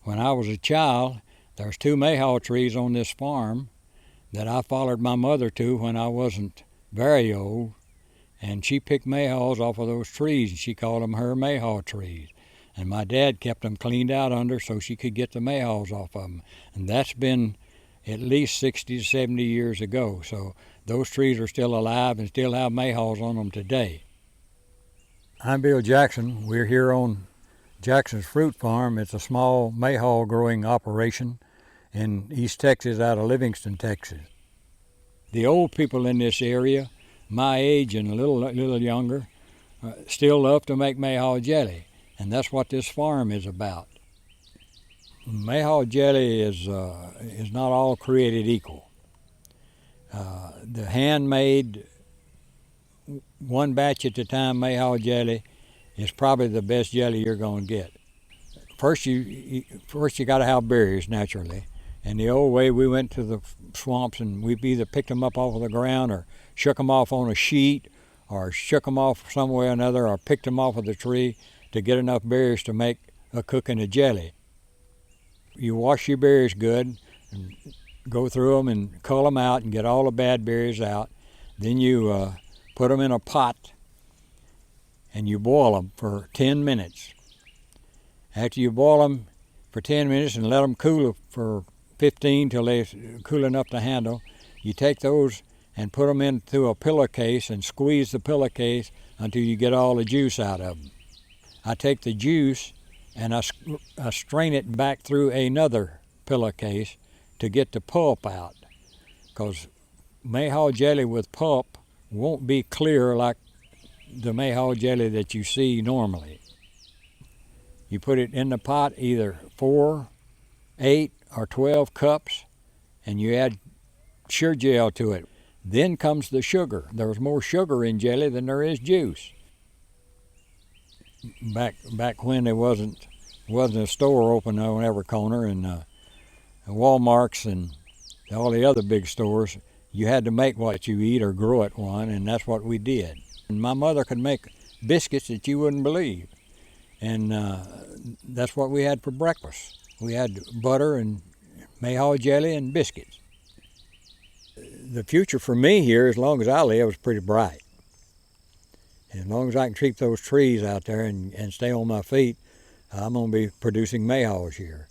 When I was a child, there's 2 mayhaw trees on this farm that I followed my mother to when I wasn't very old, and she picked mayhaws off of those trees, and she called them her mayhaw trees. And my dad kept them cleaned out under so she could get the mayhaws off of them. And that's been at least 60 to 70 years ago. So those trees are still alive and still have mayhaws on them today. I'm Bill Jackson. We're here on Jackson's Fruit Farm. It's a small mayhaw growing operation in East Texas out of Livingston, Texas. The old people in this area, my age and a little younger, still love to make Mayhaw Jelly, and that's what this farm is about. Mayhaw Jelly is not all created equal. The handmade, one batch at a time Mayhaw Jelly is probably the best jelly you're going to get. First you got to have berries naturally, and the old way we went to the swamps and we either picked them up off of the ground or shook them off on a sheet or shook them off some way or another or picked them off of the tree to get enough berries to make a cooking a jelly. You wash your berries good and go through them and cull them out and get all the bad berries out. Then you put them in a pot and you boil them for 10 minutes. After you boil them for 10 minutes and let them cool for 15 till they're cool enough to handle, you take those and put them into a pillowcase and squeeze the pillowcase until you get all the juice out of them. I take the juice and I strain it back through another pillowcase to get the pulp out, because Mayhaw Jelly with pulp won't be clear like the Mayhaw Jelly that you see normally. You put it in the pot, either 4, 8, or 12 cups, and you add sugar gel to it. Then comes the sugar. There's more sugar in jelly than there is juice. Back when there wasn't a store open on every corner, and Walmarts and all the other big stores, you had to make what you eat or grow at one, and that's what we did. And my mother could make biscuits that you wouldn't believe, and that's what we had for breakfast. We had butter and Mayhaw Jelly and biscuits. The future for me here, as long as I live, is pretty bright. As long as I can keep those trees out there and stay on my feet, I'm going to be producing mayhaws here.